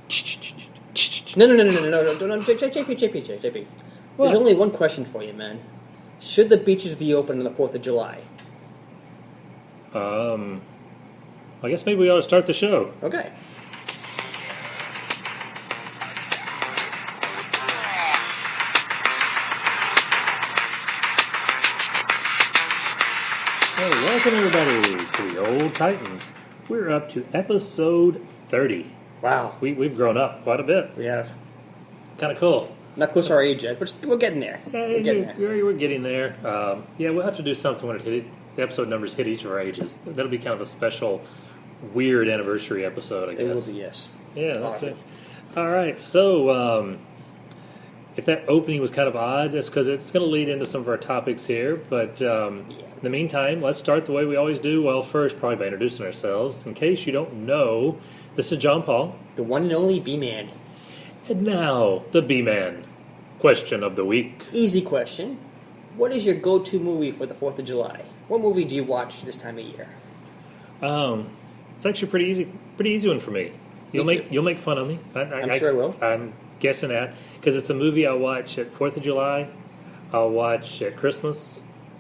No, JP. What? There's only one question for you, man. Should the beaches be open on the 4th of July? I guess maybe we ought to start the show. Okay. Hey, welcome everybody to the Old Titans. We're up to episode 30. Wow. We've grown up quite a bit. We have. Kind of cool. Not close to our age yet, but we're getting there. Hey, We're getting there. we're getting there. Yeah, we'll have to do something when the episode numbers hit each of our ages. That'll be kind of a special, weird anniversary episode, I guess. It will be, yes. Yeah, that's Awesome. it. All right, so if that opening was kind of odd, that's because it's going to lead into some of our topics here. But in the meantime, let's start the way we always do. Well, first, probably by introducing ourselves. In case you don't know, this is John Paul. The one and only B-Man. And now, the B-Man. Question of the week. Easy question. What is your go-to movie for the 4th of July? What movie do you watch this time of year? It's actually pretty easy one for me. You'll make fun of me. I'm sure I will. I'm guessing that because it's a movie I'll watch at 4th of July. I'll watch at Christmas,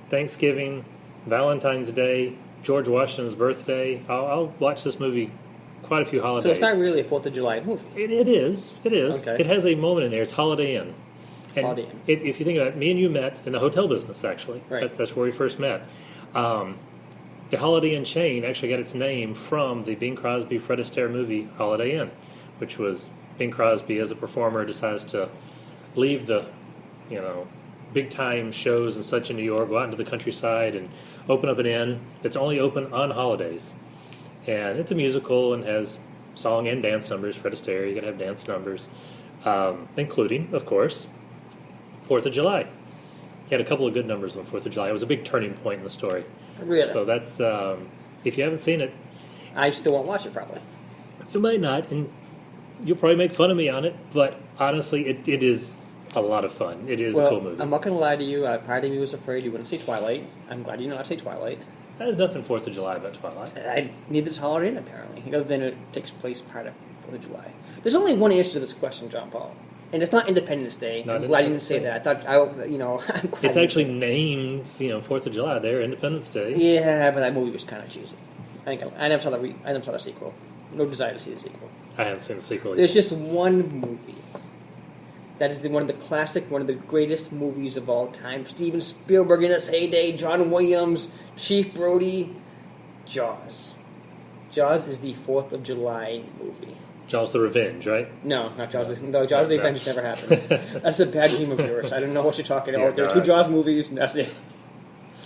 Thanksgiving, Valentine's Day, George Washington's birthday. I'll watch this movie quite a few holidays. So it's not really a 4th of July movie. It is. Okay. It has a moment in there. It's Holiday Inn. And Holiday Inn. if you think about it, me and you met in the hotel business, actually. Right. That's where we first met. The Holiday Inn chain actually got its name from the Bing Crosby, Fred Astaire movie Holiday Inn, which was Bing Crosby as a performer decides to leave the, big-time shows and such in New York, go out into the countryside and open up an inn. It's only open on holidays. And it's a musical and has song and dance numbers. Fred Astaire, you got to have dance numbers, including, of course, 4th of July. He had a couple of good numbers on 4th of July. It was a big turning point in the story. Really? So that's, if you haven't seen it, I still won't watch it, probably. you might not, and you'll probably make fun of me on it, but honestly, it is a lot of fun. It is a cool movie. I'm not going to lie to you. Part of me was afraid you wouldn't see Twilight. I'm glad you did not see Twilight. There's nothing 4th of July about Twilight. I need this Holiday Inn, apparently. Other than it takes place part of 4th of July. There's only one answer to this question, John Paul. And it's not Independence Day. Not I'm glad you didn't Independence say Day. that. I'm glad It's actually named, 4th of July there, Independence Day. Yeah, but that movie was kind of cheesy. I never saw the sequel. No desire to see the sequel. I haven't seen the sequel yet. There's just one movie that is one of the greatest movies of all time. Steven Spielberg in its heyday, John Williams, Chief Brody, Jaws. Jaws is the 4th of July movie. Jaws the Revenge, right? No, not Jaws. No, Jaws the Revenge never happened. That's a bad dream of yours. I don't know what you're talking about. There are 2 Jaws movies, and that's it.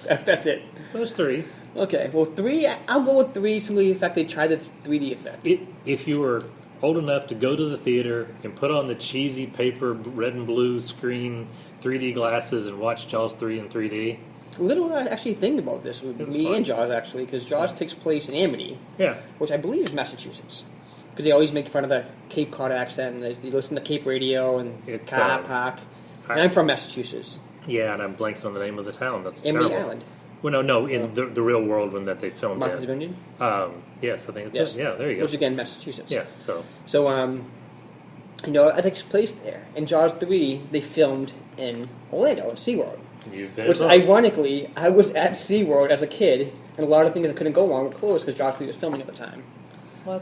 That's it. There's 3. Okay, well, 3, I'll go with 3 simply the fact they tried the 3D effect. If you were old enough to go to the theater and put on the cheesy paper red and blue screen 3D glasses and watch Jaws 3 in 3D. Little did I actually think about this with It was me fun. and Jaws, actually, because Jaws takes place in Amity, Yeah. which I believe is Massachusetts. Because they always make fun of the Cape Cod accent, and they listen to Cape Radio and It's, Car Park. And I'm from Massachusetts. Yeah, and I'm blanking on the name of the town. That's Amity terrible. Island. Well, no, in the real world one that they filmed Martha's in. Vineyard? Yes, I think it's Yes. Yeah, there you go. Which, again, Massachusetts. Yeah, so So, it takes place there. In Jaws 3, they filmed in Orlando, at SeaWorld. you've been Which, wrong. ironically, I was at SeaWorld as a kid, and a lot of things that couldn't go wrong were closed because Jaws 3 was filming at the time. So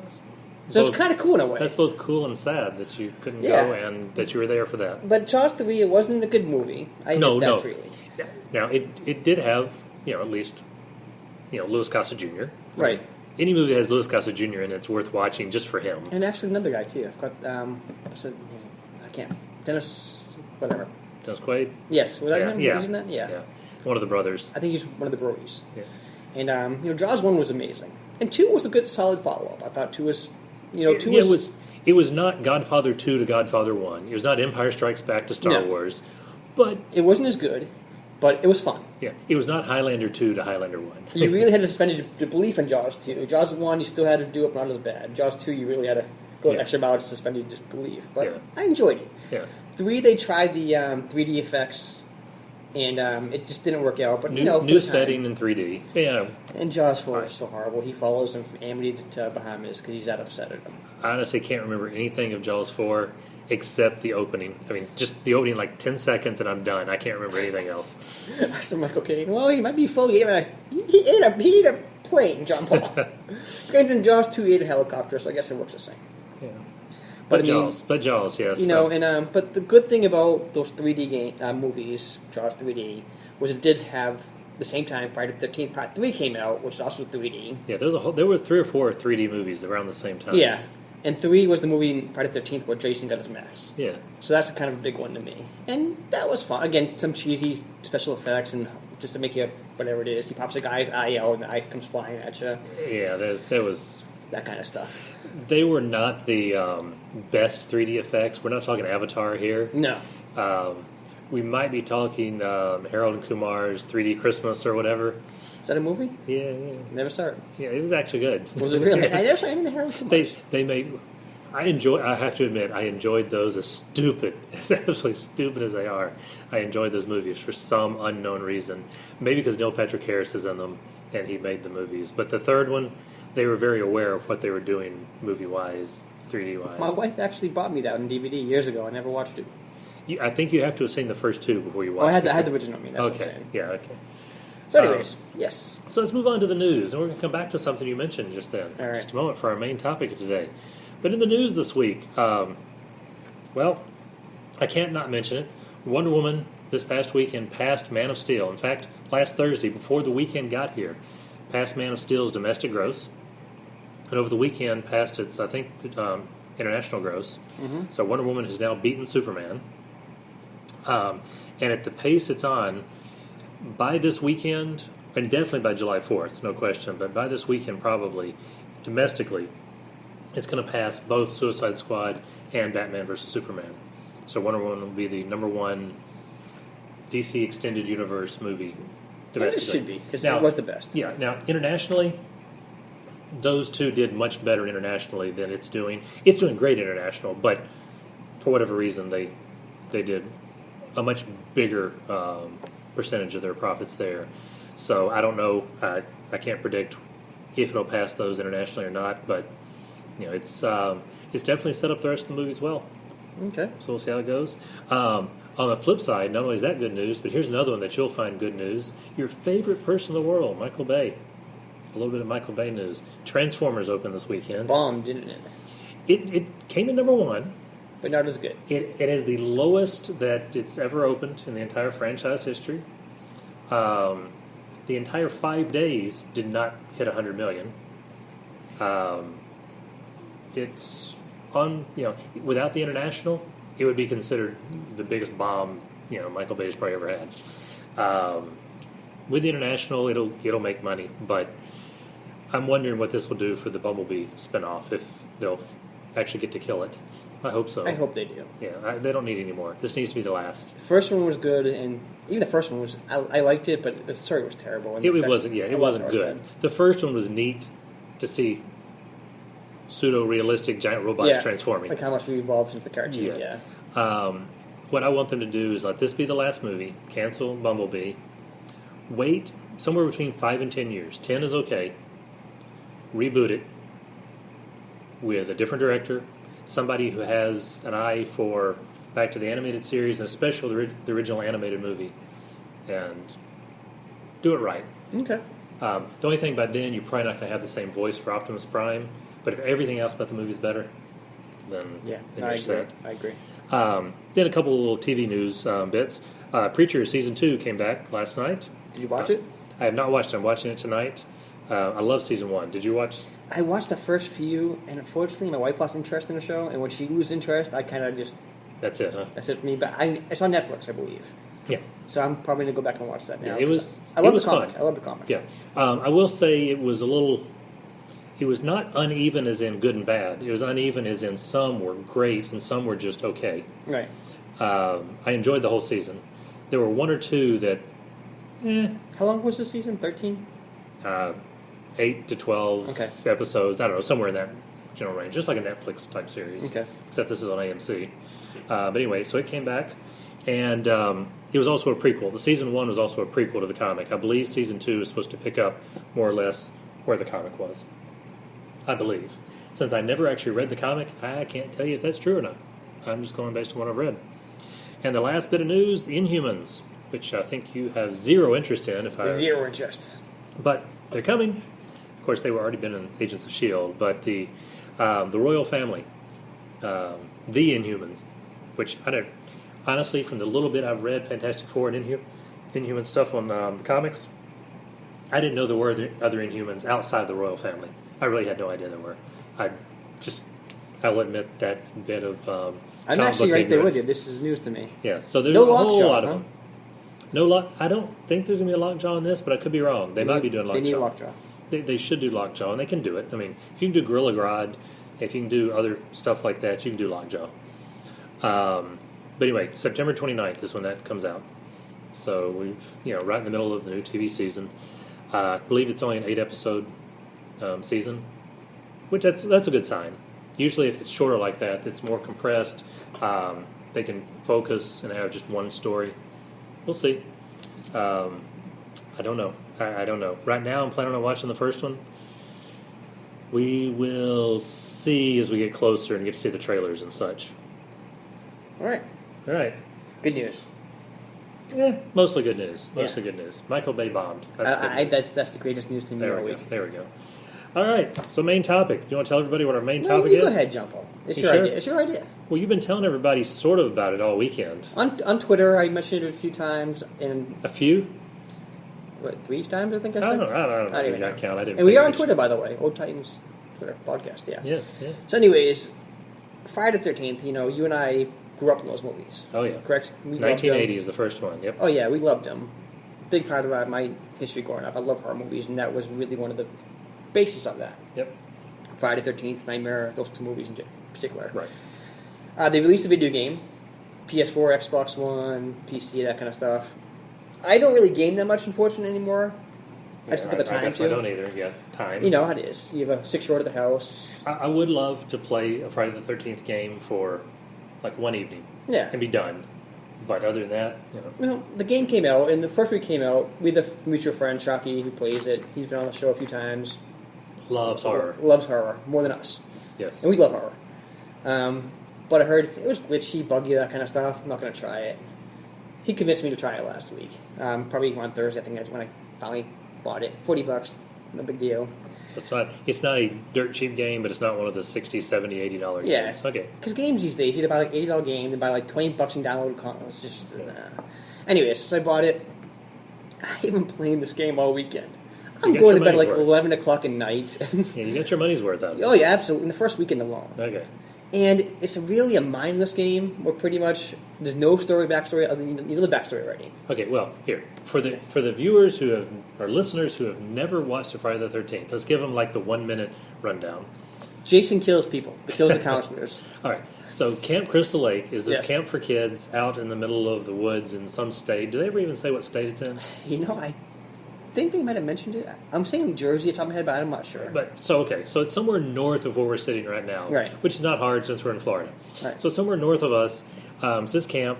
it's kind of cool in a way. That's both cool and sad that you couldn't Yeah. go and that you were there for that. But Jaws 3, it wasn't a good movie. I admit that freely. Now it did have at least Louis Gossett Jr. Right. Any movie that has Louis Gossett Jr. in it's worth watching just for him. And actually another guy, too. I've got, I can't, Dennis, whatever. Dennis Quaid. Yes, was that him? Yeah. Using that? Yeah. One of the brothers. I think he's one of the Brodies. Yeah. And, Jaws 1 was amazing. And 2 was a good, solid follow-up. I thought 2 was, 2 It was not Godfather 2 to Godfather 1. It was not Empire Strikes Back to Star No. Wars. But It wasn't as good, but it was fun. yeah, it was not Highlander 2 to Highlander 1. You really had to suspend your belief in Jaws 2. Jaws 1, you still had to do it, but not as bad. Jaws 2, you really had to go an Yeah. extra mile to suspend your disbelief. But Yeah. I enjoyed it. Yeah. 3, they tried the 3D effects, and it just didn't work out. But, for New the time. setting in 3D. Yeah. And Jaws 4 is so horrible. He follows him from Amity to Bahamas because he's that upset at him. I honestly can't remember anything of Jaws 4 except the opening. I mean, just the opening, like 10 seconds, and I'm done. I can't remember anything else. So Michael Caine, well, he might be full. He ate a plane, John Paul. Granted, in Jaws 2, he ate a helicopter, so I guess it works the same. Yeah. But But Jaws, yes. You know, and but the good thing about those 3D movies, Jaws 3D, was it did have the same time Friday the 13th Part 3 came out, which is also 3D. Yeah, there were 3 or 4 3D movies around the same time. Yeah, and 3 was the movie Friday the 13th where Jason got his mask. Yeah. So that's kind of a big one to me, and that was fun. Again, some cheesy special effects and just to make you whatever it is. He pops a guy's eye out, and the eye comes flying at you. Yeah, there was That kind of stuff. They were not the best 3D effects. We're not talking Avatar here. No. We might be talking Harold and Kumar's 3D Christmas or whatever. Is that a movie? Yeah. Never saw it. Yeah, it was actually good. Was it really? I never saw any of the Harold and Kumar. They made. I have to admit, I enjoyed those as absolutely stupid as they are. I enjoyed those movies for some unknown reason. Maybe because Neil Patrick Harris is in them and he made the movies. But the third one, they were very aware of what they were doing movie-wise, 3D-wise. My wife actually bought me that on DVD years ago. I never watched it. I think you have to have seen the first 2 before you watch it. I had the original. That's what I'm Okay, saying. yeah, okay. So anyways, yes. So let's move on to the news, and we're going to come back to something you mentioned just then. All right. Just a moment for our main topic of today. But in the news this week, well, I can't not mention it. Wonder Woman this past weekend passed Man of Steel. In fact, last Thursday, before the weekend got here, passed Man of Steel's domestic gross. And over the weekend, passed its, I think, international gross. Mm-hmm. So Wonder Woman has now beaten Superman. And at the pace it's on, by this weekend, and definitely by July 4th, no question, but by this weekend probably, domestically, it's going to pass both Suicide Squad and Batman vs. Superman. So Wonder Woman will be the number 1 DC Extended Universe movie domestically. It should be, because it was the best. Yeah, now, internationally, those 2 did much better internationally than it's doing. It's doing great international, but for whatever reason, they did a much bigger percentage of their profits there. So I don't know. I can't predict if it'll pass those internationally or not, but you know, it's definitely set up the rest of the movie as well. Okay. So we'll see how it goes. On the flip side, not only is that good news, but here's another one that you'll find good news. Your favorite person in the world, Michael Bay. A little bit of Michael Bay news. Transformers opened this weekend. Bombed, didn't it? It came in number 1. But not as good. It is the lowest that it's ever opened in the entire franchise history. The entire 5 days did not hit 100 million. It's on, without the international, it would be considered the biggest bomb, Michael Bay's probably ever had. With the international, it'll make money, but I'm wondering what this will do for the Bumblebee spinoff, if they'll actually get to kill it. I hope so. I hope they do. Yeah, they don't need any more. This needs to be the last. The first one was good, and even the first one was, I liked it, but the story was terrible. It wasn't good. The first one was neat to see pseudo-realistic giant robots transforming. Like how much we evolved since the cartoon, What I want them to do is let this be the last movie, cancel Bumblebee, wait somewhere between 5 and 10 years. 10 is okay. Reboot it with a different director, somebody who has an eye for back to the animated series, and especially the original animated movie, and do it right. Okay. The only thing about then, you're probably not going to have the same voice for Optimus Prime, but if everything else about the movie is better, then you're set. I agree. Then a couple of little TV news bits. Preacher Season 2 came back last night. Did you watch it? I have not watched it. I'm watching it tonight. I love Season 1. Did you watch? I watched the first few, and unfortunately my wife lost interest in the show, and when she loses interest, I kind of just... That's it, huh? That's it for me, but it's on Netflix, I believe. Yeah. So I'm probably going to go back and watch that now. Yeah, it was I love the fun. comic. I love the comic. Yeah. I will say it was a little... It was not uneven as in good and bad. It was uneven as in some were great and some were just okay. Right. I enjoyed the whole season. There were 1 or 2 that... How long was the season? 13? 8 to 12 episodes. I don't know, somewhere in that general range. Just like a Netflix type series. Okay. Except this is on AMC. But anyway, so it came back. And it was also a prequel. The Season 1 was also a prequel to the comic. I believe Season 2 is supposed to pick up more or less where the comic was. I believe. since I never actually read the comic, I can't tell you if that's true or not. I'm just going based on what I've read. And the last bit of news, the Inhumans, which I think you have zero interest in. Zero interest. But they're coming. Of course, they were already been in Agents of S.H.I.E.L.D., but the Royal Family, the Inhumans, which I don't... Honestly, from the little bit I've read Fantastic Four and Inhuman stuff on the comics, I didn't know there were other Inhumans outside the Royal Family. I really had no idea there were. I'll admit that bit of I'm actually right there with you. This is news to me. Yeah, so there's No a whole Lockjaw, lot of huh? them. No lock. I don't think there's going to be a Lockjaw in this, but I could be wrong. They might be doing Lockjaw. They need Lockjaw. They should do Lockjaw, and they can do it. I mean, if you can do Gorilla Grodd, if you can do other stuff like that, you can do Lockjaw. But anyway, September 29th is when that comes out. So we've, right in the middle of the new TV season. I believe it's only an 8-episode season, which that's a good sign. Usually if it's shorter like that, it's more compressed. They can focus and have just one story. We'll see. I don't know. I don't know. Right now I'm planning on watching the first one. We will see as we get closer and get to see the trailers and such. All right. All right. Good news. Mostly good news. Mostly Yeah. good news. Michael Bay bombed. That's good news. That's the greatest news to me There all we go. week. There we go. All right. So main topic. You want to tell everybody what our main No, topic you is? go ahead, Jumpo. It's You your sure? idea. It's your idea. Well, you've been telling everybody sort of about it all weekend. On Twitter, I mentioned it a few times, and A few? 3 times I think I I said. don't know. I don't know if even you know. got count. I didn't. And we pay are on attention. Twitter, by the way. Old Titans Twitter podcast. Yeah. Yes. Yes. So, anyways, Friday the 13th. You and I grew up in those movies. Oh yeah. Correct. We loved 1980 them. is the first one. Yep. Oh yeah, we loved them. Big part of my history growing up. I love horror movies, and that was really one of the basis of that. Yep. Friday the 13th, Nightmare, those 2 movies in particular. Right. They released a video game, PS4, Xbox One, PC, that kind of stuff. I don't really game that much, unfortunately, anymore. I just don't have the I time definitely to. don't either. Yeah. Time. You know how it is. You have a 6-year-old at the house. I would love to play a Friday the 13th game for like one evening Yeah. and be done. But other than that, The game came out, and the first week came out. We had a mutual friend, Shockey, who plays it. He's been on the show a few times. loves horror. Loves horror more than us. Yes. And we love horror. But I heard it was glitchy, buggy, that kind of stuff. I'm not going to try it. He convinced me to try it last week. Probably on Thursday, I think that's when I finally bought it. $40, no big deal. So it's not a dirt cheap game, but it's not one of the $60, $70, $80 Yeah. games. Okay. Because games these days, you'd buy like $80 game, then buy like $20 in downloaded content. It's just, Anyways, so I bought it. I haven't played this game all weekend. I'm got going your to bed at like money's worth. 11 o'clock at night. Yeah, you got your money's worth out of it. Oh, yeah, absolutely. In the first weekend alone. Okay. And it's really a mindless game where pretty much there's no backstory, other than you know the backstory already. Okay, well, here for the viewers who have or listeners who have never watched a Friday the 13th, let's give them like the 1-minute rundown. Jason kills people. He kills the counselors. All right, so Camp Crystal Lake is this Yes. camp for kids out in the middle of the woods in some state. Do they ever even say what state it's in? I think they might have mentioned it. I'm saying New Jersey at the top of my head, but I'm not sure. But so it's somewhere north of where we're sitting right now, Right. Which is not hard since we're in Florida. Right. So somewhere north of us, it's this camp.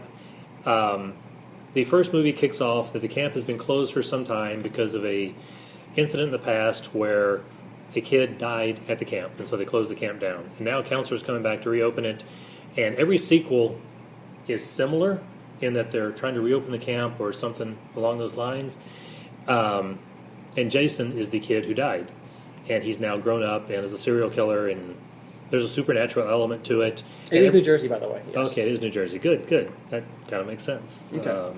The first movie kicks off that the camp has been closed for some time because of a incident in the past where a kid died at the camp, and so they closed the camp down. And now counselors coming back to reopen it, and every sequel is similar in that they're trying to reopen the camp or something along those lines. And Jason is the kid who died, and he's now grown up and is a serial killer, and there's a supernatural element to it. It is New Jersey, by the way. Yes. Okay, it is New Jersey. Good. That kind of makes sense. Okay.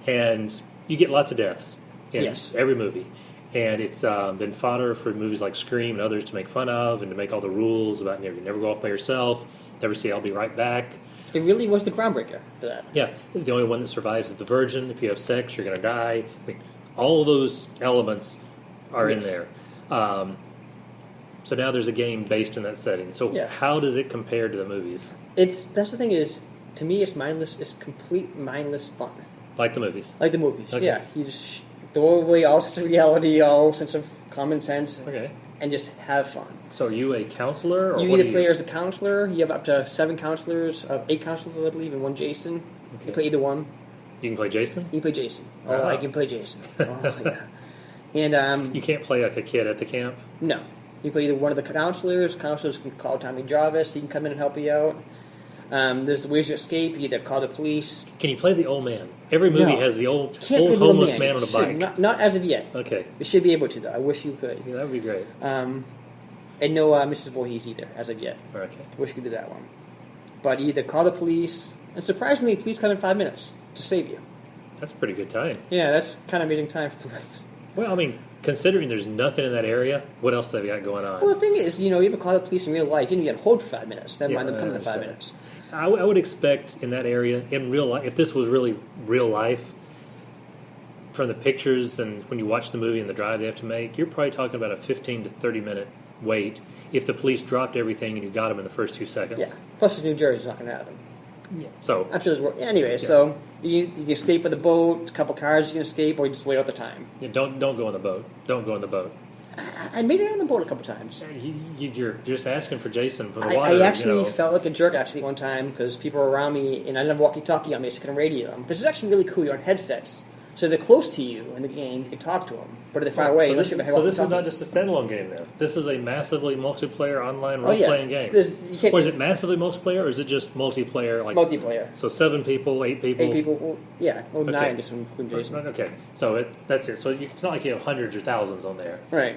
And you get lots of deaths in Yes. every movie. And it's been fodder for movies like Scream and others to make fun of and to make all the rules about you never go off by yourself, never say I'll be right back. It really was the groundbreaker for that. Yeah, the only one that survives is the virgin. If you have sex, you're going to die. I mean, all of those elements are in Yes. there. So now there's a game based in that setting. So Yeah. how does it compare to the movies? That's the thing is, to me, it's mindless. It's complete mindless fun, Like the movies? like the movies. Okay. Yeah, you just throw away all sense of reality, all sense of common sense, Okay. and just have fun. So are you a counselor? Or You what either are play as a counselor. You have up to 7 counselors, 8 counselors, I believe, and 1 Jason. Okay. You play either one. You can play Jason? You play Jason. Oh. I can play Jason. Oh, yeah. And You can't play like a kid at the camp? no, You can play either one of the counselors. Counselors can call Tommy Jarvis. He can come in and help you out. There's ways to escape. You either call the police. Can you play the old man? Every movie No. has the old Can't play the old homeless man on a Should. bike. Not as of yet. Okay. You should be able to, though. I wish you could. Yeah, that would be great. And no Mrs. Voorhees either, as of yet. Okay. Wish you could do that one. But you either call the police, and surprisingly, police come in 5 minutes to save you. That's a pretty good time. Yeah, that's kind of amazing time for police. Well, I mean, considering there's nothing in that area, what else have they got going on? Well, the thing is, you ever call the police in real life, you can get hold for 5 minutes. Never Yeah, mind them I coming in 5 understand. minutes. I would expect in that area, in real life, if this was really real life, from the pictures and when you watch the movie and the drive they have to make, you're probably talking about a 15 to 30 minute wait if the police dropped everything and you got them in the first 2 seconds. Yeah. Plus, New Jersey's not going to have them. Yeah. So, I'm sure there's work. Anyway, Yeah. so you can escape with the boat, a couple cars you can escape, or you just wait out the time. yeah, don't go on the boat. Don't go on the boat. I made it on the boat a couple times. You're just asking for Jason for the I water. actually felt like a jerk one time because people were around me and I didn't have walkie-talkie on me, so I couldn't radio them. Because it's actually really cool. You're on headsets, so they're close to you in the game. You can talk to them, but they're far away. So unless this, you have a so this is walkie-talkie. not just a standalone game then. This is a massively multiplayer online Oh, yeah. role-playing game. You can't- Or is it massively multiplayer, or is it just multiplayer? Like multiplayer. So 7 people, 8 people. 8 people. Well, yeah, well, Okay. 9 just including Jason. Okay, so that's it. So it's not like you have hundreds or thousands on there. Right.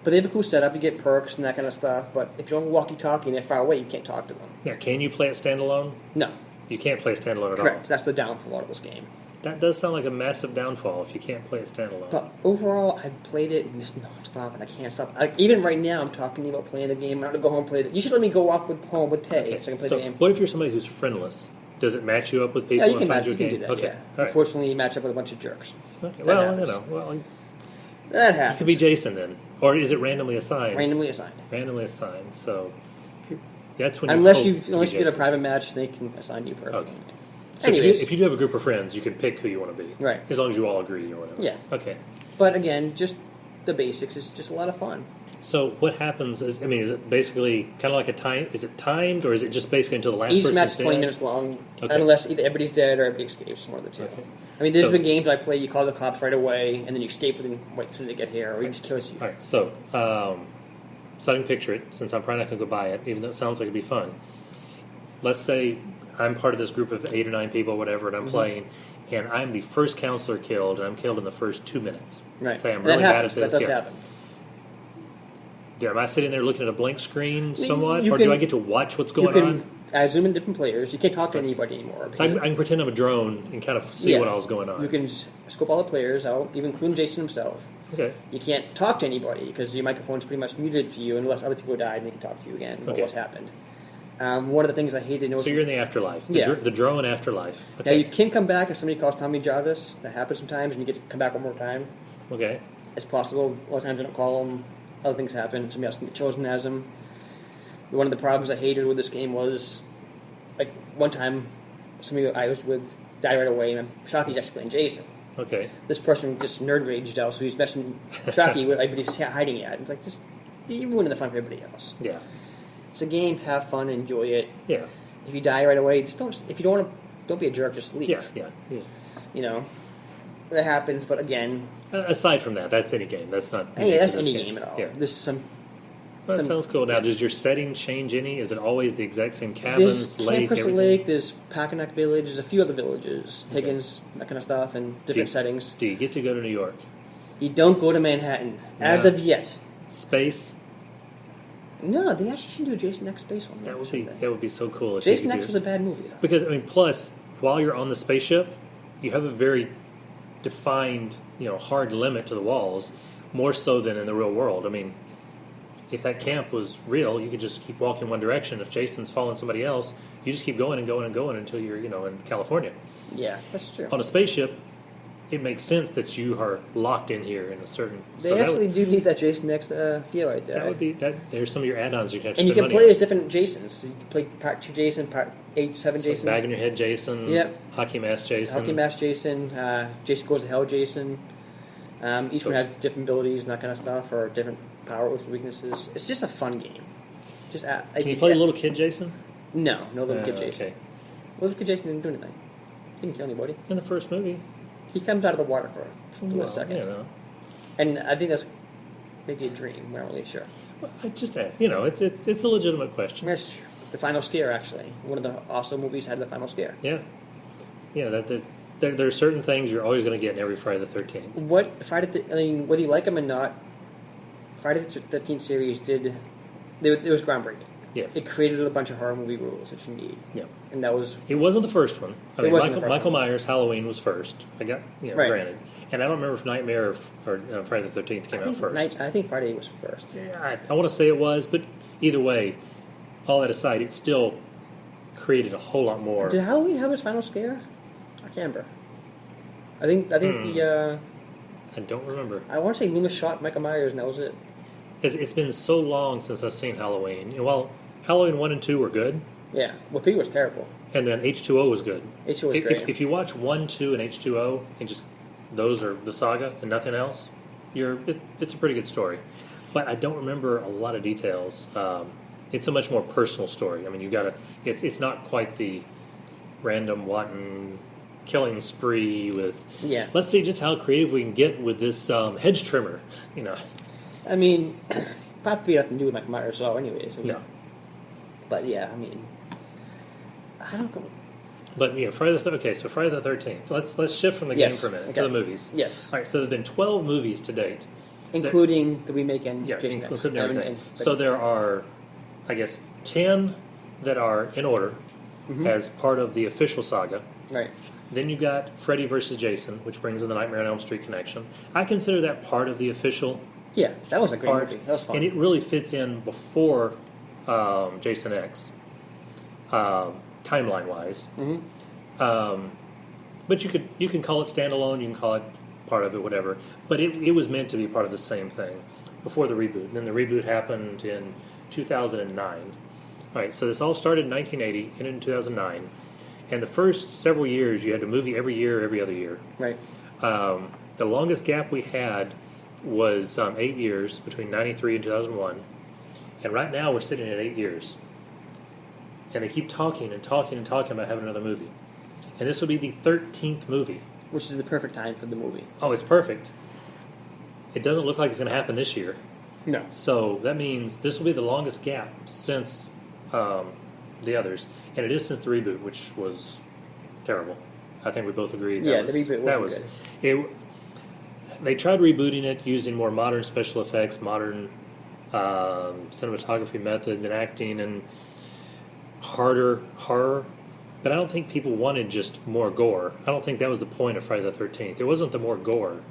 But they have a cool setup. You get perks and that kind of stuff. But if you don't walkie-talkie and they're far away, you can't talk to them. Now, can you play it standalone? No. You can't play it standalone at Correct. all. That's the downfall of this game. That does sound like a massive downfall if you can't play it standalone. But overall, I've played it and just nonstop, and I can't stop. Even right now, I'm talking to you about playing the game. I'm going to go home and play it. You should let me go off with home with pay so I can play the game. what if you're somebody who's friendless? Does it match you up with people Yeah, you and can, find match, you you a can game? do that. Okay, Yeah. all right. Unfortunately, you match up with a bunch of jerks. Okay. That Well, happens. you That happens. could be Jason then, or is it randomly assigned? Randomly assigned. Randomly assigned. So that's when Unless you you hope to be get a Jason. private match, they can assign you perfect. Okay. So Anyways, if you do have a group of friends, you can pick who you want to be. Right. As long as you all agree or whatever. Yeah. Okay. but again, just the basics is just a lot of fun. So what happens is, is it basically kind of like a time? Is it timed, or is it just basically until the last Each person's match is 20 dead? minutes long, Okay. unless either everybody's dead or everybody escapes. One of the two. Okay. I mean, there's So- been games I play. You call the cops right away, and then you escape within as soon as they get here, or he just kills you. All right. So, so I can picture it, since I'm probably not going to go buy it, even though it sounds like it'd be fun. Let's say I'm part of this group of 8 or 9 people, whatever, and I'm playing, and I'm the first counselor killed, and I'm killed in the first 2 minutes. Right. Say I'm And that really bad at happens. this. That does yeah. happen. Yeah, am I sitting there looking at a blank screen You somewhat, can- or do I get to watch what's You going can on? zoom in different players. You can't talk to anybody anymore. So I can pretend I'm a drone and kind of see Yeah. what all's going on. You can scope all the players out, even including Jason himself. Okay. You can't talk to anybody because your microphone's pretty much muted for you unless other people died and they can talk to you again about Okay. what's happened. One of the things I hated So noticing... you're in the afterlife. Yeah. The drone afterlife. Now, Okay. you can come back if somebody calls Tommy Jarvis. That happens sometimes, and you get to come back one more time. Okay. It's possible. A lot of times I don't call him. Other things happen. Somebody else can get chosen as him. One of the problems I hated with this game was, like, one time somebody I was with died right away, and Shockey's actually playing Jason. Okay. This person just nerd raged out, so he's messing Shockey with everybody's hiding at. It's like, just, you're ruining the fun for everybody else. Yeah. It's a game, have fun, enjoy it. Yeah. If you die right away, just don't, if you don't want to, don't be a jerk, just leave. Yeah. Yeah. Yeah. You know, that happens, but again, Aside from that, that's any game. That's not. hey, that's this any game at all. Yeah. This is some. That some- sounds cool. Now, does your setting change any? Is it always the exact same There's cabins, Camp lake, Crystal everything? Lake, there's Packanack Village, there's a few other villages, Higgins, that kind of stuff, and different settings. Do you get to go to New York? You don't go to Manhattan, as Yeah. of yet. Space? No, they actually should do a Jason X space one. That would shouldn't be they? that would be so cool. If Jason you could X do was a bad movie, though. Because plus, while you're on the spaceship, you have a very defined, hard limit to the walls, more so than in the real world. I mean, if that camp was real, you could just keep walking one direction. If Jason's following somebody else, you just keep going and going and going until you're, in California. Yeah, that's true. On a spaceship, it makes sense that you are locked in here in a certain. They so actually do need that Jason X feel right there. that would be that. There's some of your add-ons you can have to and you spend can money play on. as different Jasons. You can play Part 2 Jason, Part 8, 7 So Jason. bag in your head, Jason. Yep. Hockey mask, Jason. Hockey Mask Jason, Jason Goes to Hell Jason. Each So- one has different abilities and that kind of stuff, or different powers or weaknesses. It's just a fun game. Just Can you play little kid Jason? No, no little kid Jason. Okay. Little kid Jason didn't do anything. He didn't kill anybody. In the first movie. He comes out of the water for a Well, second. you know. And I think that's maybe a dream. We're not really sure. Well, I just ask. It's a legitimate question. That's true. The Final Scare, actually. One of the awesome movies had the Final Scare. Yeah. There are certain things you're always going to get in every Friday the 13th. Whether you like them or not, Friday the 13th series it was groundbreaking. Yes. It created a bunch of horror movie rules that you need. Yeah. And that was... It wasn't the first one. Michael one. Myers' Halloween was first. Right. Granted. And I don't remember if Nightmare or Friday the 13th came out first. I think Friday was first. Yeah, I want to say it was, but either way, all that aside, it still created a whole lot more. Did Halloween have its Final Scare? I can't remember. I think the... I don't remember. I want to say Loomis shot Michael Myers, and that was it. It's been so long since I've seen Halloween. And while Halloween 1 and 2 were good, yeah. Well, 3 was terrible. and then H2O was good. H2O was great. If you watch 1, 2, and H2O, and just those are the saga and nothing else, it's a pretty good story. But I don't remember a lot of details. It's a much more personal story. I mean, it's not quite the random wanton killing spree with. Yeah. Let's see just how creative we can get with this hedge trimmer. I mean, probably nothing to do with Michael Myers at all, anyways. No. But yeah, I mean, I don't know. But yeah, Friday the 13th. Let's shift from the game for a minute to the movies. Yes. All right. So there've been 12 movies to date, including the remake and Jason X. Including everything. So there are, I guess, 10 that are in order as part of the official saga. Right. Then you got Freddy versus Jason, which brings in the Nightmare on Elm Street connection. I consider that part of the official. Yeah, that was a great part, movie. That was fun. And it really fits in before Jason X, timeline-wise. But you can call it standalone, you can call it part of it, whatever. But it was meant to be part of the same thing before the reboot. And then the reboot happened in 2009. All right, so this all started in 1980, ended in 2009. And the first several years, you had a movie every year, every other year. Right. The longest gap we had was 8 years, between 93 and 2001. And right now we're sitting at 8 years. And they keep talking and talking and talking about having another movie. And this will be the 13th movie. Which is the perfect time for the movie. Oh, it's perfect. It doesn't look like it's going to happen this year. No. So that means this will be the longest gap since the others. And it is since the reboot, which was terrible. I think we both agreed. The reboot wasn't good. They tried rebooting it using more modern special effects, modern cinematography methods and acting and harder horror. But I don't think people wanted just more gore. I don't think that was the point of Friday the 13th. It wasn't the more gore.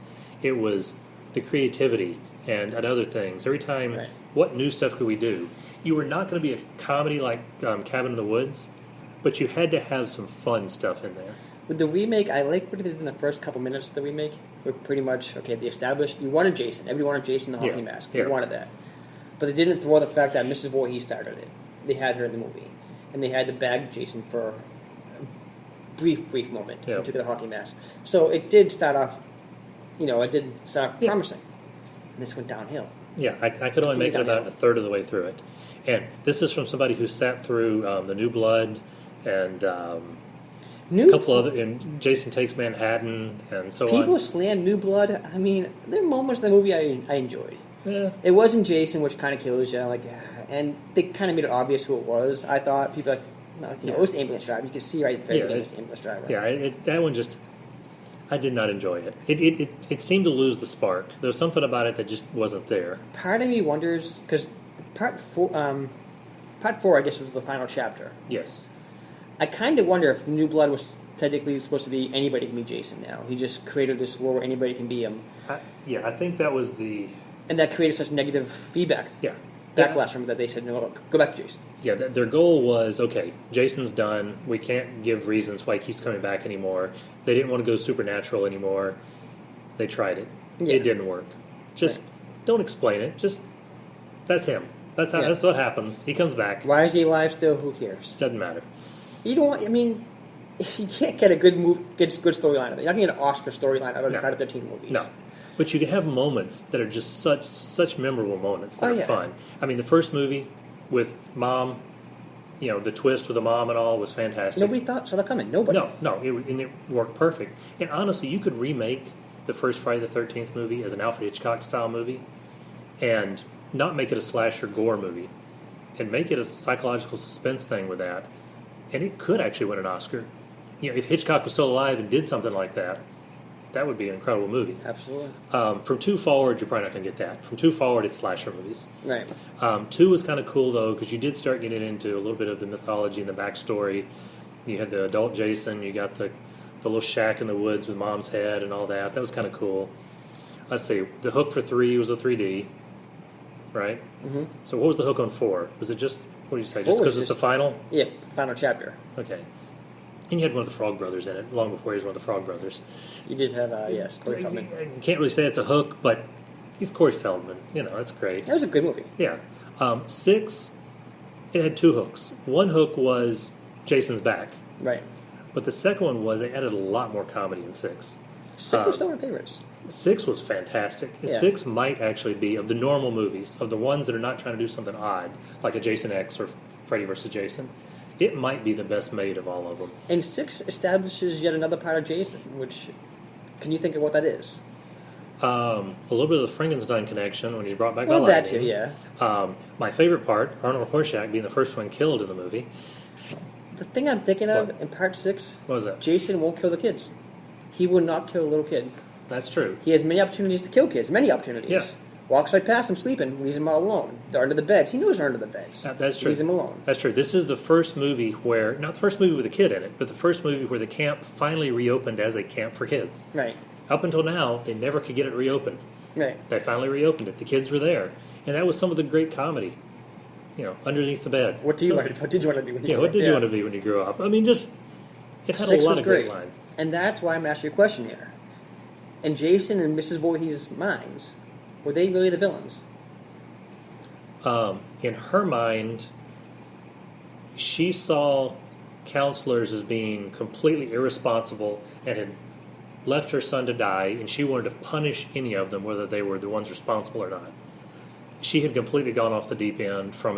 It was the creativity and other things. Every time, what new stuff could we do? You were not going to be a comedy like Cabin in the Woods, but you had to have some fun stuff in there. With the remake, I like what they did in the first couple minutes of the remake. We're pretty much, they established, you wanted Jason. Everybody wanted Jason in the hockey mask. You wanted that. But they didn't throw the fact that Mrs. Voorhees started it. They had her in the movie. And they had to bag Jason for a brief moment. Yeah. He took the hockey mask. So it did start off, promising. And this went downhill. Yeah, I could only make it about a third of the way through it. And this is from somebody who sat through The New Blood and a couple other, and Jason Takes Manhattan and so on. People slam New Blood. I mean, there are moments in the movie I enjoyed. Yeah. It wasn't Jason, which kind of kills you. And they kind of made it obvious who it was. I thought people it was the ambulance driver. You could see right there it was the ambulance driver. Yeah, that one just, I did not enjoy it. It seemed to lose the spark. There was something about it that just wasn't there. Part of me wonders because part four, I guess, was the final chapter. Yes. I kind of wonder if New Blood was technically supposed to be anybody can be Jason now. He just created this world where anybody can be him. I think that was the... And that created such negative feedback. Yeah. Backlash from that they said, no, go back to Jason. Yeah, their goal was, okay, Jason's done. We can't give reasons why he keeps coming back anymore. They didn't want to go supernatural anymore. They tried it. Yeah. It didn't work. Just don't explain it. Just, that's him. That's what happens. He comes back. Why is he alive still? Who cares? Doesn't matter. You don't want, you can't get a good storyline out of it. You're not going to get an Oscar storyline out of the Friday the 13th movies. No. But you can have moments that are just such memorable moments that are fun. I mean, the first movie with Mom, the twist with the mom and all was fantastic. Nobody saw that coming. Nobody. No, it worked perfect. And honestly, you could remake the first Friday the 13th movie as an Alfred Hitchcock style movie, and not make it a slasher gore movie, and make it a psychological suspense thing with that, and it could actually win an Oscar. If Hitchcock was still alive and did something like that, that would be an incredible movie. Absolutely. From 2 forward, you're probably not going to get that. From 2 forward, it's slasher movies. Right. 2 was kind of cool, though, because you did start getting into a little bit of the mythology and the backstory. You had the adult Jason. You got the little shack in the woods with Mom's head and all that. That was kind of cool. Let's see. The hook for 3 was a 3D, right? Mm-hmm. So what was the hook on 4? Was it just, what did you say, 4 just because was it's the final? Yeah, final chapter. Okay. And you had one of the Frog Brothers in it, long before he was one of the Frog Brothers. You did have, yes, Corey Feldman. You can't really say it's a hook, but he's Corey Feldman. That's great. That was a good movie. Yeah. 6, it had 2 hooks. One hook was Jason's back, Right. but the second one was they added a lot more comedy in 6. 6 was still my favorites. 6 was fantastic. Yeah. 6 might actually be, of the normal movies, of the ones that are not trying to do something odd, like a Jason X or Freddy vs. Jason, it might be the best made of all of them. And 6 establishes yet another part of Jason, which, can you think of what that is? A little bit of the Frankenstein connection when he's brought back by Well, that lightning. too, yeah. My favorite part, Arnold Horshack being the first one killed in the movie. The thing I'm thinking of What? in part 6, What was that? Jason won't kill the kids. He will not kill a little kid. That's true. He has many opportunities to kill kids, many opportunities. Yeah. Walks right past them sleeping, leaves them all alone. They're under the beds. He knows they're under the beds. That's true. Leaves them alone. That's true. This is the first movie where, not the first movie with a kid in it, but the first movie where the camp finally reopened as a camp for kids. Right. Up until now, they never could get it reopened. Right. They finally reopened it. The kids were there. And that was some of the great comedy. Underneath the bed. What did you want to be when you grew what up? did you want to be when you grew up? I mean, just, it had 6 a lot was of great great. lines. And that's why I'm asking you a question here. In Jason and Mrs. Voorhees' minds, were they really the villains? In her mind, she saw counselors as being completely irresponsible and had left her son to die, and she wanted to punish any of them, whether they were the ones responsible or not. She had completely gone off the deep end from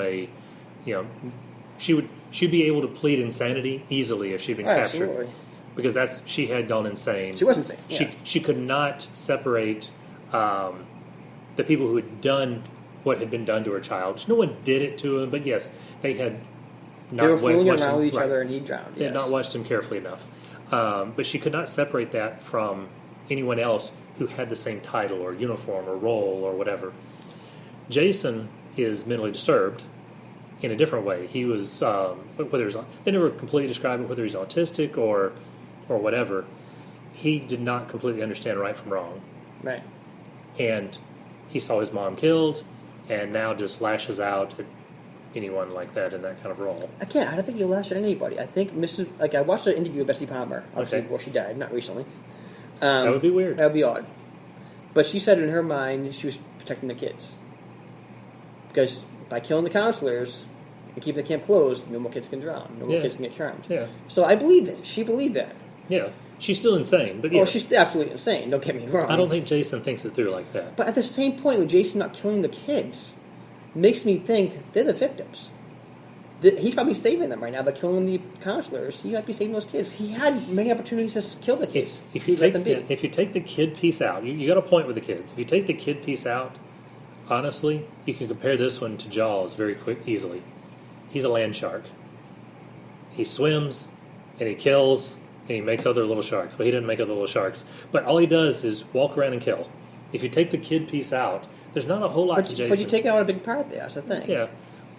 she'd be able to plead insanity easily if she'd been captured. Absolutely. Because she had gone insane. She was insane. Yeah. She could not separate the people who had done what had been done to her child. No one did it to him, but yes, they had not They were fooling watched around him, with each right. other and he drowned. They had not watched him carefully enough. But she could not separate that from anyone else who had the same title or uniform or role or whatever. Jason is mentally disturbed in a different way. He was, whether he's, they never completely describe it, whether he's autistic or whatever. He did not completely understand right from wrong. Right. And he saw his mom killed and now just lashes out at anyone like that in that kind of role. I don't think you lashed at anybody. I think I watched an interview with Bessie Palmer, obviously, Okay. before she died, not recently. That would be weird. That would be odd. But she said in her mind she was protecting the kids. Because by killing the counselors and keeping the camp closed, no more kids can drown. No more Yeah. kids can get harmed. Yeah. So I believe it. She believed that. Yeah. She's still insane, but yeah. Well, she's absolutely insane, don't get me wrong. I don't think Jason thinks it through like that. But at the same point, with Jason not killing the kids, makes me think they're the victims. He's probably saving them right now by killing the counselors. He might be saving those kids. He had many opportunities to kill the kids. If you He let take them be. if you take the kid piece out, you got a point with the kids. If you take the kid piece out, honestly, you can compare this one to Jaws very easily. He's a land shark. He swims and he kills and he makes other little sharks, but he didn't make other little sharks. But all he does is walk around and kill. If you take the kid piece out, there's not a whole lot to Jason. But you take out a big part there, that's the thing. Yeah.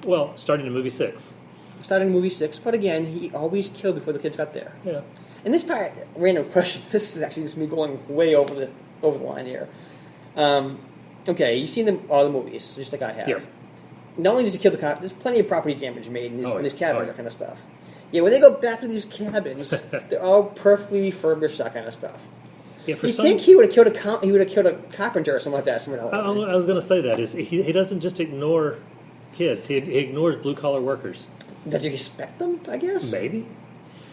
Well, starting in movie 6. Starting in movie 6, but again, he always killed before the kids got there. Yeah. And this part, random question, this is actually just me going way over the line here. Okay, you've seen all the movies, just like I have. Yeah. Not only does he kill the cops, there's plenty of property damage made in these cabins, yeah. that kind of stuff. Yeah, when they go back to these cabins, they're all perfectly refurbished, that kind of stuff. Yeah, for You some, think he would have killed a carpenter or something like that? Somewhere else. I was going to say that is he doesn't just ignore kids; he ignores blue collar workers. Does he respect them? I guess. Maybe,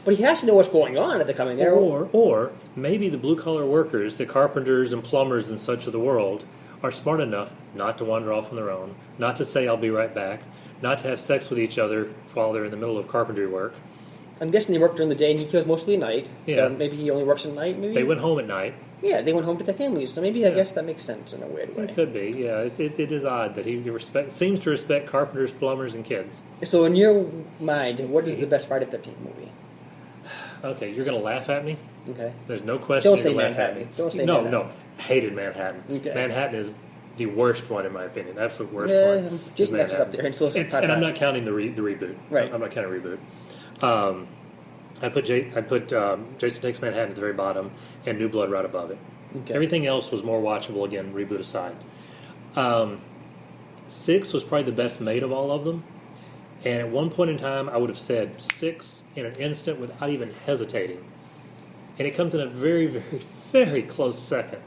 But he has to know what's going on if they're coming there. or maybe the blue collar workers, the carpenters and plumbers and such of the world, are smart enough not to wander off on their own, not to say "I'll be right back," not to have sex with each other while they're in the middle of carpentry work. I'm guessing they work during the day and he kills mostly at night. Yeah. So maybe he only works at night. Maybe They went home at night. Yeah, they went home to their families, so maybe I guess that makes sense in a weird way. It could be, yeah. It is odd that he seems to respect carpenters, plumbers, and kids. So in your mind, what is the best Friday the 13th movie? Okay, you're going to laugh at me? Okay. There's no question Don't you're say going to laugh at Manhattan. me. Don't say no, Manhattan. No, hated Manhattan. Okay. Manhattan is the worst one, in my opinion. Absolute worst Yeah, one. Jason is X is up Manhattan. there, and so is And Part I'm Five. not counting the reboot. Right. I'm not counting reboot. I put Jason Takes Manhattan at the very bottom, and New Blood right above it. Okay. Everything else was more watchable, again, reboot aside. 6 was probably the best made of all of them. And at one point in time, I would have said 6 in an instant without even hesitating. And it comes in a very, very, very close second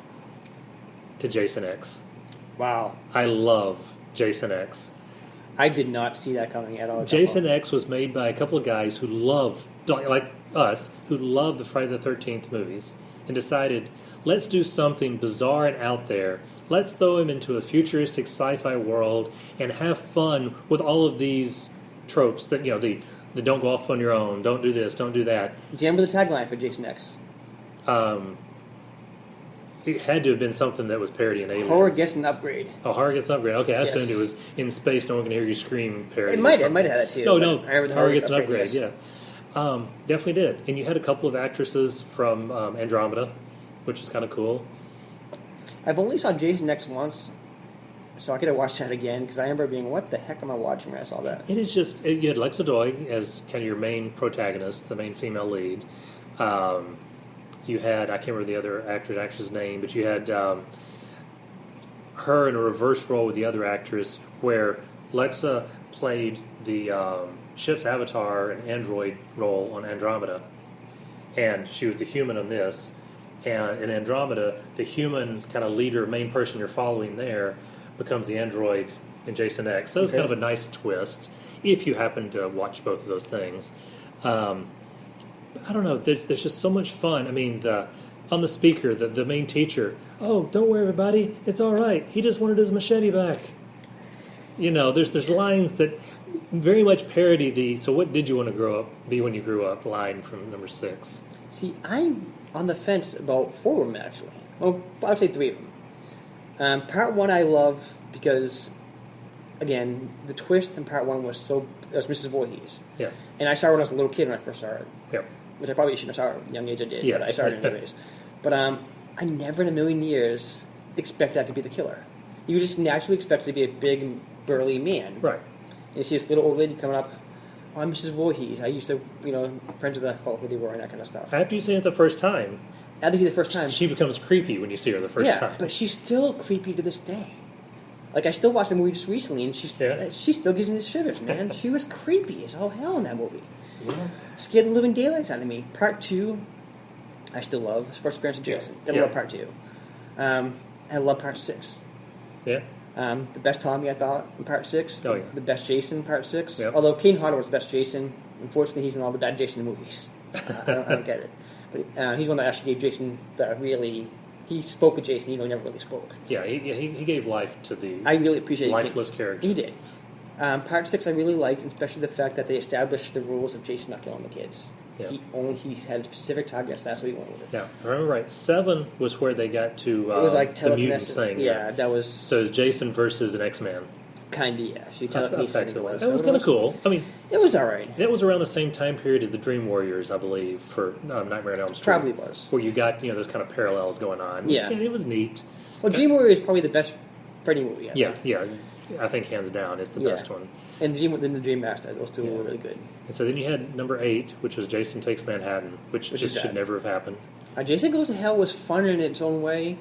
to Jason X. Wow. I love Jason X. I did not see that coming at all. Jason X was made by a couple of guys who loved, like us, who loved the Friday the 13th movies and decided, let's do something bizarre and out there. Let's throw him into a futuristic sci-fi world and have fun with all of these tropes that, the don't go off on your own, don't do this, don't do that. Do you remember the tagline for Jason X? It had to have been something that was parodying Aliens. Horror gets an upgrade. Oh, horror gets an upgrade. Okay, I Yes. assumed it was in space, no one can hear you scream parody. It or might have something. had that too. No, but no, I remember the horror gets an upgrade, yes. yeah. Definitely did. And you had a couple of actresses from Andromeda, which was kind of cool. I've only saw Jason X once, so I could have watched that again because I remember being, what the heck am I watching when I saw that? It is just, you had Lexa Doig as kind of your main protagonist, the main female lead. You had, I can't remember the other actress' name, but you had her in a reverse role with the other actress where Lexa played the ship's avatar and android role on Andromeda. And she was the human on this. And in Andromeda, the human kind of leader, main person you're following there, becomes the android in Jason X. So it was Okay. kind of a nice twist, if you happen to watch both of those things. I don't know. There's just so much fun. I mean, on the speaker, the main teacher, oh, don't worry, everybody. It's all right. He just wanted his machete back. There's lines that very much parody the, so what did you want to be when you grew up, line from number 6. See, I'm on the fence about 4 of them, actually. Well, I would say 3 of them. Part 1 I love because, again, the twist in Part 1 was Mrs. Voorhees. Yeah. And I saw it when I was a little kid when I first saw it. Yeah. Which I probably shouldn't have saw it at a young age I did, Yeah. but I saw it anyways. But I never in a million years expect that to be the killer. You just naturally expect it to be a big, burly man. Right. And you see this little old lady coming up, oh, I'm Mrs. Voorhees. I used to, friends with that folk who they were and that kind of stuff. After you see it the first time, I think the first time. she becomes creepy when you see her the first time. But she's still creepy to this day. Like, I still watched the movie just recently, and she still gives me the shivers, man. She was creepy as all hell in that movie. Yeah. Scared the living daylights out of me. Part 2, I still love. First appearance of Jason. I love Part 2. I love Part 6. Yeah. The best Tommy, I thought, in Part 6. Oh, yeah. The best Jason, Part 6. Yep. Although Kane Hodder was the best Jason. Unfortunately, he's in all the bad Jason movies. I don't get it. But he's one that actually gave Jason he spoke with Jason, he never really spoke. Yeah, he gave life to the I really appreciate lifeless character. He did. Part 6 I really liked, especially the fact that they established the rules of Jason not killing the kids. Yeah. He had specific targets, that's what he went with it. Yeah, if I remember right. 7 was where they got to It was like the mutant telekinesis. thing. Yeah, that was So it was Jason versus an X-Man. kind of, yeah. She telekinesis, I think it was. That was kind of cool. I mean, It was alright. that was around the same time period as the Dream Warriors, I believe, for Nightmare on Elm Street. Probably was. Where you got, those kind of parallels going on. Yeah. It was neat. Well, Dream Warrior is probably the best Freddy movie, I think. Yeah. I think hands down is the Yeah. best one. And the Dream Master, those two were really good. And so then you had number 8, which was Jason Takes Manhattan, which Which just is should bad. never have happened. Jason Goes to Hell was fun in its own way.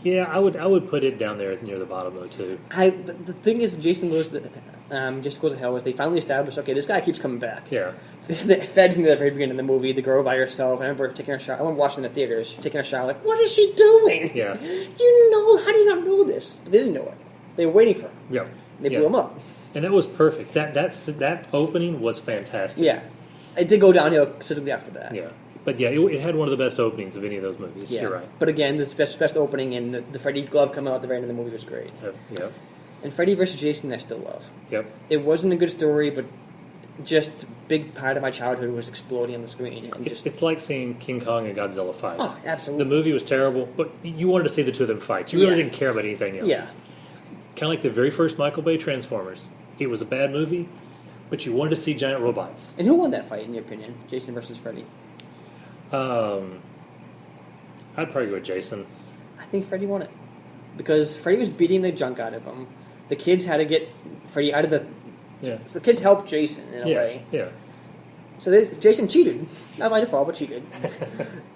Yeah, I would put it down there near the bottom though too. The thing is, Jason Goes to Hell was they finally established, okay, this guy keeps coming back. Yeah. The feds in the very beginning of the movie, the girl by herself. I remember taking a shower. I went watching in the theaters, taking a shower. Like, what is she doing? Yeah. How do you not know this? But they didn't know it. They were waiting for him. Yeah. They blew him up. And that was perfect. That opening was fantastic. Yeah, it did go downhill considerably after that. Yeah. But yeah, it had one of the best openings of any of those movies. Yeah. You're right. But again, the best opening and the Freddy glove coming out at the very end of the movie was great. Yep. And Freddy vs. Jason, I still love. Yep. It wasn't a good story, but just a big part of my childhood was exploding on the screen. And just It's like seeing King Kong and Godzilla fight. oh, The absolutely. movie was terrible, but you wanted to see the two of them fight. You really Yeah. didn't care about anything else. Yeah. Kind of like the very first Michael Bay Transformers. It was a bad movie, but you wanted to see giant robots. And who won that fight, in your opinion? Jason versus Freddy? I'd probably go with Jason. I think Freddy won it. Because Freddy was beating the junk out of him. The kids had to get Freddy out of the... Yeah. So the kids helped Jason, in a way. Yeah. So Jason cheated. Not by default, but cheated.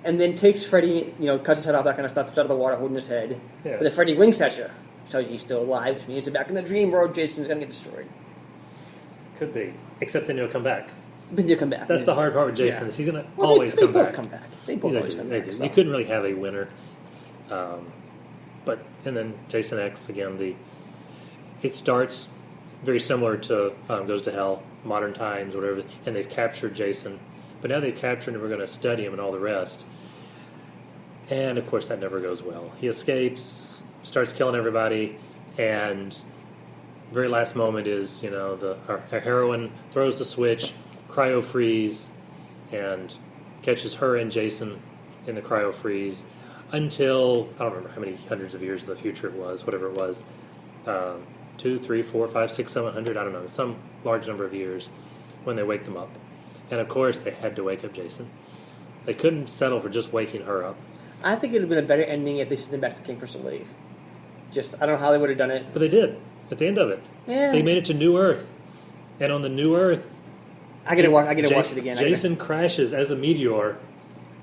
And then takes Freddy, cuts his head off, that kind of stuff, out of the water, holding his head. Yeah. But then Freddy winks at you. Tells you he's still alive, which means back in the dream world, Jason's going to get destroyed. Could be. Except then he'll come back. But he'll come back. That's the hard part with Jason. Yeah. Is he's going to Well, always they come both back. come back. They both Yeah, always come back. do. So. You couldn't really have a winner. And then Jason X, again, it starts very similar to Goes to Hell, modern times, whatever, and they've captured Jason. But now they've captured him, we're going to study him and all the rest. And, of course, that never goes well. He escapes, starts killing everybody, and very last moment is, our heroine throws the switch, cryo freeze, and catches her and Jason in the cryo freeze until, I don't remember how many hundreds of years in the future it was, whatever it was, 2, 3, 4, 5, 6, 700, I don't know, some large number of years when they wake them up. And of course, they had to wake up Jason. They couldn't settle for just waking her up. I think it would have been a better ending if they sent them back to King Crystal Lake. I don't know how they would have done it. But they did, at the end of it. Yeah. They made it to New Earth. And on the New Earth, I gotta watch it again. Jason crashes as a meteor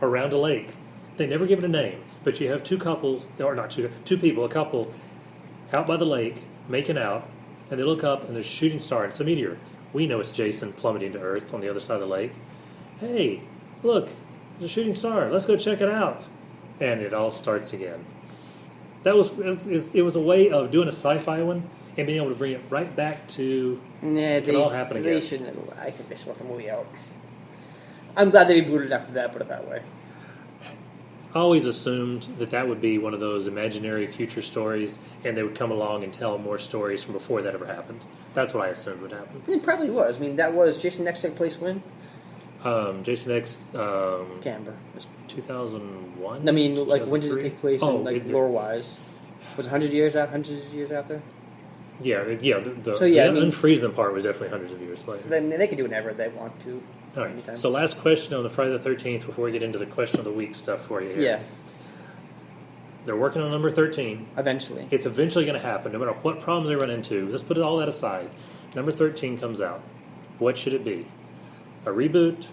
around a lake. They never give it a name, but you have two couples, or not two people, a couple, out by the lake, making out, and they look up and there's a shooting star, and it's a meteor. We know it's Jason plummeting to Earth on the other side of the lake. Hey, look, there's a shooting star. Let's go check it out. And it all starts again. It was a way of doing a sci-fi one and being able to bring it right back to it can all happen again. They shouldn't have, I think they should let the movie out. I'm glad they rebooted after that, put it that way. I always assumed that would be one of those imaginary future stories, and they would come along and tell more stories from before that ever happened. That's what I assumed would happen. It probably was. I mean, that was Jason X second place win. Jason X, Can't remember. 2001? I mean, like, when did it take place, lore-wise? Was it 100 years after? Yeah. The unfreeze them part was definitely hundreds of years later. So they can do whatever they want to. All right. Anytime. So last question on the Friday the 13th before we get into the question of the week stuff for you here. Yeah, They're working on number 13. eventually. It's eventually going to happen, no matter what problems they run into. Let's put all that aside. Number 13 comes out. What should it be? A reboot?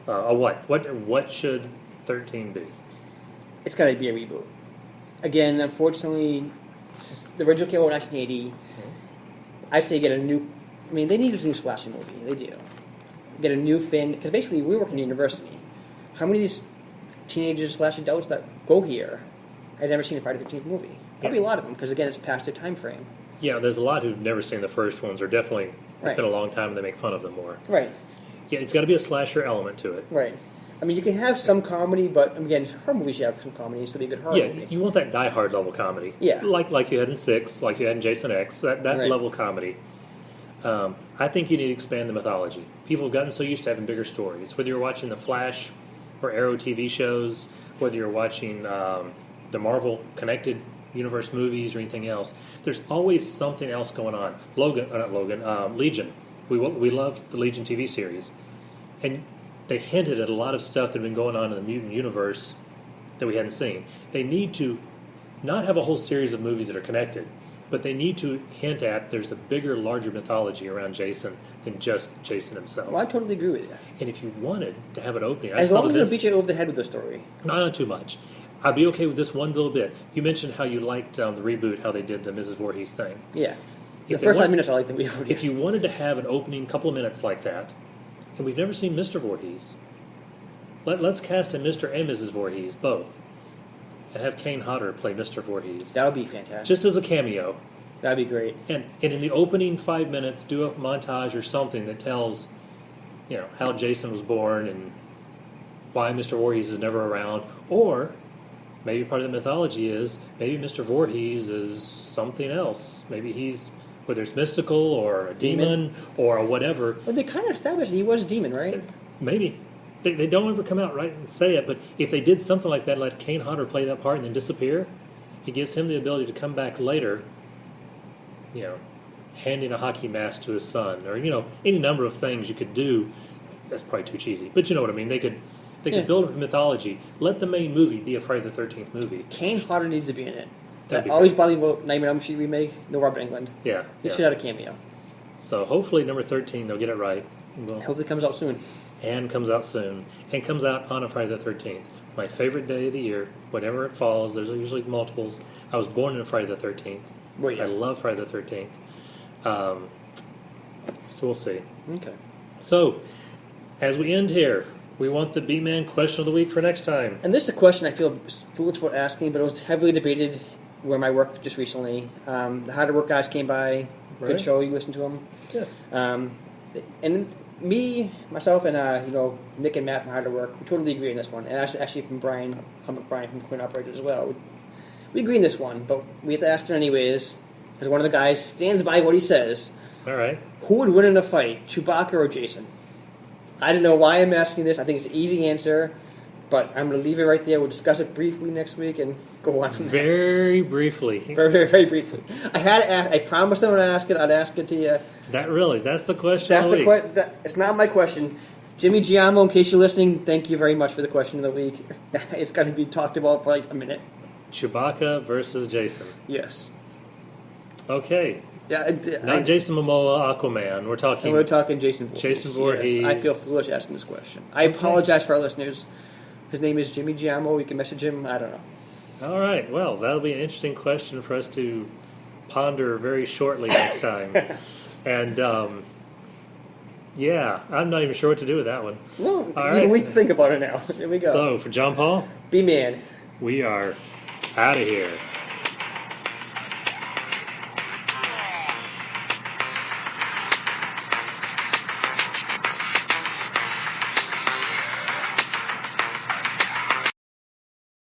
A what? What should 13 be? It's got to be a reboot. Again, unfortunately, the original came out in 1980. I say get a new... I mean, they need a new slasher movie. They do. Get a new fin... Because basically, we work in a university. How many of these teenagers slash adults that go here had never seen a Friday the 13th movie? Probably a lot of them, because again, it's past their time frame. Yeah, there's a lot who've never seen the first ones, or definitely it's Right. been a long time and they make fun of them more. Right, Yeah, it's got to be a slasher element to it. right. I mean, you can have some comedy, but again, horror movies should have some comedy. It's to be a good horror Yeah, movie. you want that Die Hard level comedy. Yeah. Like you had in 6, like you had in Jason X, that Right. level comedy. I think you need to expand the mythology. People have gotten so used to having bigger stories. Whether you're watching the Flash or Arrow TV shows, whether you're watching the Marvel Connected Universe movies or anything else, there's always something else going on. Legion. We love the Legion TV series. And they hinted at a lot of stuff that had been going on in the mutant universe that we hadn't seen. They need to not have a whole series of movies that are connected, but they need to hint at there's a bigger, larger mythology around Jason than just Jason himself. Well, I totally agree with you. And if you wanted to have an opening, As long as they beat you over the head with the story. not too much. I'd be okay with this one little bit. You mentioned how you liked the reboot, how they did the Mrs. Voorhees thing. Yeah. The If they first 5 want- minutes I like the movie. If you wanted to have an opening couple of minutes like that, and we've never seen Mr. Voorhees, let's cast a Mr. and Mrs. Voorhees, both, and have Kane Hodder play Mr. Voorhees. That would be fantastic. Just as a cameo. That'd be great. And in the opening 5 minutes, do a montage or something that tells, how Jason was born and why Mr. Voorhees is never around. Or maybe part of the mythology is maybe Mr. Voorhees is something else. Maybe he's whether it's mystical or a demon or whatever. Well, they kind of established he was a demon, right? Maybe. They don't ever come out right and say it, but if they did something like that, let Kane Hodder play that part and then disappear, it gives him the ability to come back later, handing a hockey mask to his son, or, any number of things you could do. That's probably too cheesy, but you know what I mean. They could build a mythology. Let the main movie be a Friday the 13th movie. Kane Hodder needs to be in it. That'd be always great. bothered me about Nightmare on Elm Street remake. No Robert Englund. Yeah. He should have a cameo. So hopefully number 13, they'll get it right. Hopefully it comes out soon. And comes out soon. And comes out on a Friday the 13th. My favorite day of the year. Whenever it falls, there's usually multiples. I was born on Friday the 13th. Well, yeah. I love Friday the 13th. So we'll see. Okay. So, as we end here, we want the B-Man question of the week for next time. And this is a question I feel foolish about asking, but it was heavily debated where my work just recently. The How to Work guys came by. Good Right. show. You listened to them. Yeah. And myself, and Nick and Matt from How to Work, we totally agree on this one. And actually from Brian from Quinn Operator as well. We agree on this one, but we have to ask it anyways, because one of the guys stands by what he says. All right. Who would win in a fight, Chewbacca or Jason? I don't know why I'm asking this. I think it's an easy answer, but I'm going to leave it right there. We'll discuss it briefly next week and go on from there. Very briefly. Very, very, very briefly. I had to ask. I promised I'm going to ask it. I'd ask it to you. That's the question That's of the the week. question. It's not my question. Jimmy Giamo, in case you're listening, thank you very much for the question of the week. It's going to be talked about for like a minute. Chewbacca versus Jason. Yes. Okay. Yeah. Not Jason Momoa, Aquaman. We're talking. And we're talking Jason Voorhees. Jason Voorhees. Yes, I feel foolish asking this question. I apologize for our listeners. His name is Jimmy Giamo. You can message him. I don't know. All right. Well, that'll be an interesting question for us to ponder very shortly next time. And, I'm not even sure what to do with that one. No, All you right. wait to think about it now. Here we go. So, for John Paul, B-Man. we are out of here.